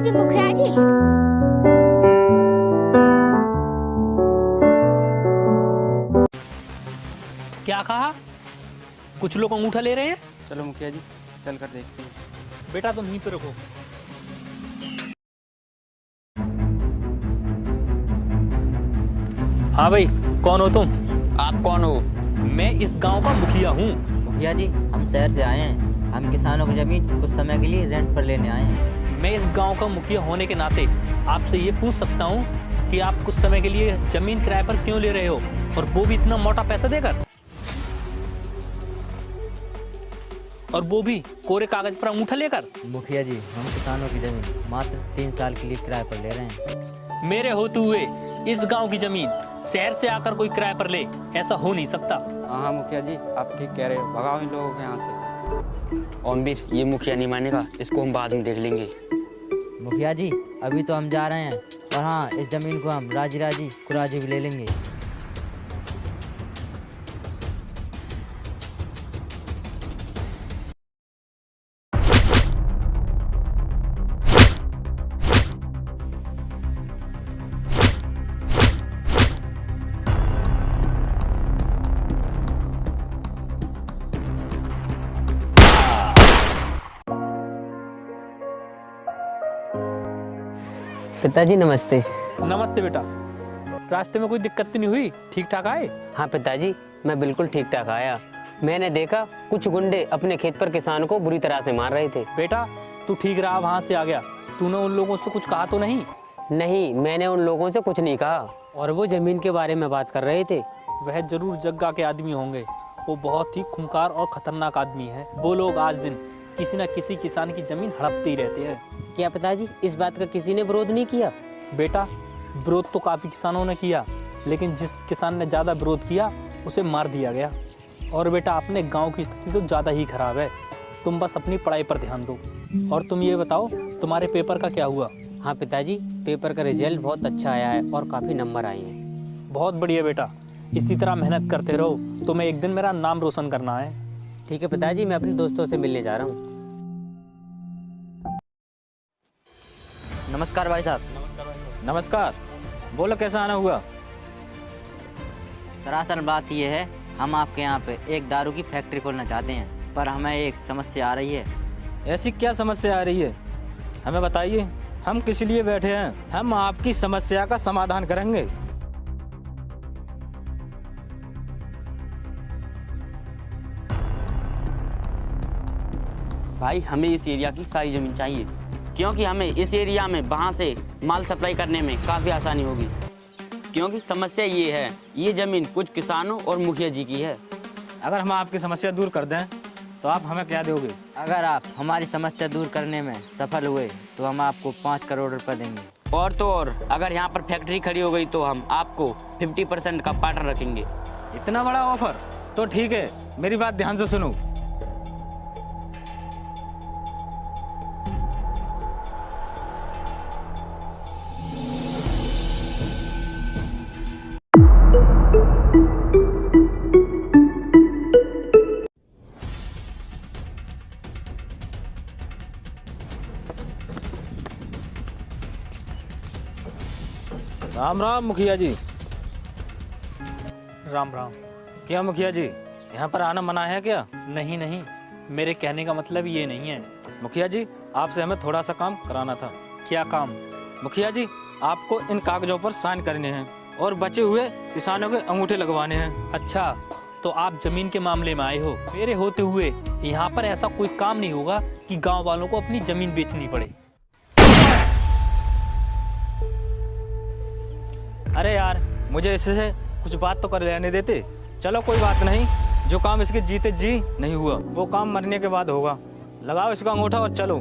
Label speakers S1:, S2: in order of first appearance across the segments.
S1: जी मुखिया जी।
S2: क्या कहा? कुछ लोग अंगूठा ले रहे हैं।
S3: चलो मुखिया जी, चल कर देखते हैं।
S2: बेटा तुम यहीं पे रुको। हाँ भाई, कौन हो तुम?
S3: आप कौन हो?
S2: मैं इस गांव का मुखिया हूँ।
S4: मुखिया जी, हम शहर से आए हैं। हम किसानों की जमीन कुछ समय के लिए रेंट पर लेने आए हैं।
S2: मैं इस गांव का मुखिया होने के नाते आपसे ये पूछ सकता हूँ कि आप कुछ समय के लिए जमीन किराए पर क्यों ले रहे हो, और वो भी इतना मोटा पैसा देकर, और वो भी कोरे कागज पर अंगूठा लेकर।
S4: मुखिया जी, हम किसानों की जमीन मात्र 3 साल के लिए किराए पर ले रहे हैं।
S2: मेरे होते हुए इस गांव की जमीन शहर से आकर कोई किराए पर ले, ऐसा हो नहीं सकता।
S3: हाँ मुखिया जी, आप ठीक कह रहे हो। भगाओ इन लोगों को यहाँ से।
S5: ओमवीर, ये मुखिया नहीं मानेगा, इसको हम बाद में देख लेंगे।
S4: मुखिया जी, अभी तो हम जा रहे हैं, और हाँ, इस जमीन को हम राजी राजी कुराजी भी ले लेंगे।
S6: पिताजी नमस्ते।
S2: नमस्ते बेटा। रास्ते में कोई दिक्कत तो नहीं हुई? ठीक ठाक आए?
S6: हाँ पिताजी, मैं बिल्कुल ठीक ठाक आया। मैंने देखा कुछ गुंडे अपने खेत पर किसान को बुरी तरह से मार रहे थे।
S2: बेटा तू ठीक रहा, वहाँ से आ गया। तूने उन लोगों से कुछ कहा तो नहीं?
S6: नहीं, मैंने उन लोगों से कुछ नहीं कहा, और वो जमीन के बारे में बात कर रहे थे।
S2: वह जरूर जग्गा के आदमी होंगे। वो बहुत ही खूंखार और खतरनाक आदमी है। वो लोग आज दिन किसी न किसी किसान की जमीन हड़पते ही रहते हैं।
S6: क्या पिताजी, इस बात का किसी ने विरोध नहीं किया?
S2: बेटा विरोध तो काफ़ी किसानों ने किया, लेकिन जिस किसान ने ज़्यादा विरोध किया उसे मार दिया गया। और बेटा अपने गांव की स्थिति तो ज़्यादा ही खराब है। तुम बस अपनी पढ़ाई पर ध्यान दो। और तुम ये बताओ, तुम्हारे पेपर का क्या हुआ?
S6: हाँ पिताजी, पेपर का रिजल्ट बहुत अच्छा आया है और काफ़ी नंबर आए हैं।
S2: बहुत बढ़िया बेटा, इसी तरह मेहनत करते रहो। तुम्हें एक दिन मेरा नाम रोशन करना है।
S6: ठीक है पिताजी, मैं अपने दोस्तों से मिलने जा रहा हूँ।
S4: नमस्कार भाई साहब।
S3: नमस्कार, बोलो कैसा आना हुआ?
S4: दरअसल बात यह है, हम आपके यहाँ पे एक दारू की फैक्ट्री खोलना चाहते हैं, पर हमें एक समस्या आ रही है।
S3: ऐसी क्या समस्या आ रही है, हमें बताइए। हम किस लिए बैठे हैं, हम आपकी समस्या का समाधान करेंगे।
S5: भाई हमें इस एरिया की सारी ज़मीन चाहिए, क्योंकि हमें इस एरिया में वहाँ से माल सप्लाई करने में काफ़ी आसानी होगी। क्योंकि समस्या ये है, ये ज़मीन कुछ किसानों और मुखिया जी की है।
S3: अगर हम आपकी समस्या दूर कर दें तो आप हमें क्या दोगे?
S4: अगर आप हमारी समस्या दूर करने में सफल हुए तो हम आपको 5 करोड़ रुपए देंगे।
S5: और तो और, अगर यहाँ पर फैक्ट्री खड़ी हो गई तो हम आपको 50% का पार्टनर रखेंगे।
S3: इतना बड़ा ऑफर? तो ठीक है, मेरी बात ध्यान से सुनो। राम राम मुखिया जी।
S2: राम राम।
S3: क्या मुखिया जी, यहाँ पर आना मना है क्या?
S2: नहीं नहीं, मेरे कहने का मतलब ये नहीं है।
S3: मुखिया जी, आपसे हमें थोड़ा सा काम कराना था।
S2: क्या काम?
S3: मुखिया जी, आपको इन कागजों पर साइन करने हैं और बचे हुए किसानों के अंगूठे लगवाने हैं।
S2: अच्छा, तो आप जमीन के मामले में आए हो। मेरे होते हुए यहाँ पर ऐसा कोई काम नहीं होगा कि गांव वालों को अपनी जमीन बेचनी पड़े।
S3: अरे यार, मुझे इससे कुछ बात तो कर लेने देते। चलो कोई बात नहीं, जो काम इसके जीते जी नहीं हुआ वो काम मरने के बाद होगा। लगाओ इसका अंगूठा और चलो।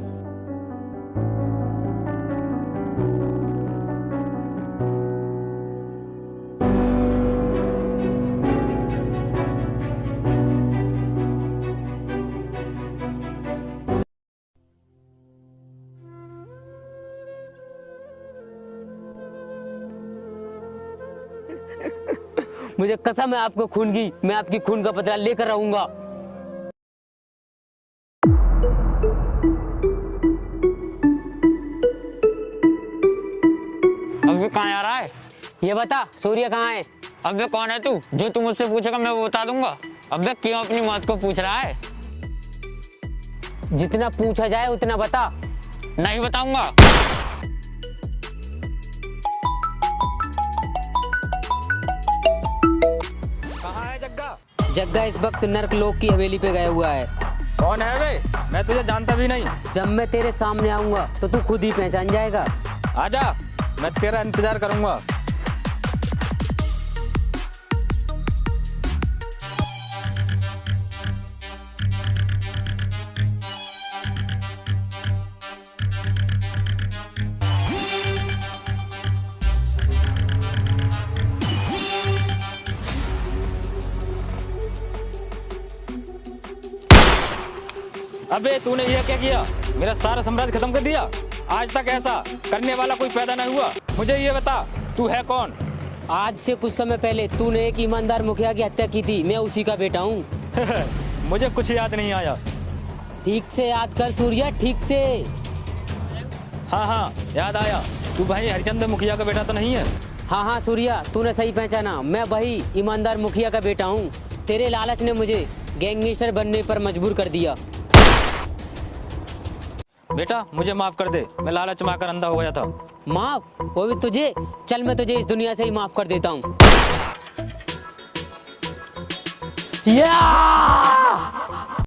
S6: मुझे कसम है आपको खून की, मैं आपकी खून का बदला लेकर रहूंगा।
S5: अबे कहाँ जा रहा है?
S6: ये बता सूर्य कहाँ है?
S5: अबे कौन है तू जो तू मुझसे पूछेगा मैं वो बता दूंगा। अबे क्यों अपनी मौत को पूछ रहा है?
S6: जितना पूछा जाए उतना बता।
S5: नहीं बताऊंगा।
S3: कहाँ है जग्गा?
S6: जग्गा इस वक्त नर्क लोक की हवेली पे गया हुआ है।
S3: कौन है बे? मैं तुझे जानता भी नहीं।
S6: जब मैं तेरे सामने आऊंगा तो तू खुद ही पहचान जाएगा।
S3: आजा, मैं तेरा इंतजार करूंगा। अबे तूने यह क्या किया? मेरा सारा साम्राज्य खत्म कर दिया। आज तक ऐसा करने वाला कोई पैदा नहीं हुआ। मुझे ये बता, तू है कौन?
S6: आज से कुछ समय पहले तूने एक ईमानदार मुखिया की हत्या की थी। मैं उसी का बेटा हूँ।
S3: मुझे कुछ याद नहीं आया।
S6: ठीक से याद कर सूर्या, ठीक से।
S3: हाँ हाँ, याद आया। तू भाई हरिचंद्र मुखिया का बेटा तो नहीं है?
S6: हाँ हाँ सूर्या, तूने सही पहचाना। मैं वही ईमानदार मुखिया का बेटा हूँ। तेरे लालच ने मुझे गैंगस्टर बनने पर मजबूर कर दिया।
S3: बेटा मुझे माफ कर दे, मैं लालच में आकर अंधा हो गया था।
S6: माफ? वो भी तुझे? चल मैं तुझे इस दुनिया से ही माफ कर देता हूँ। या!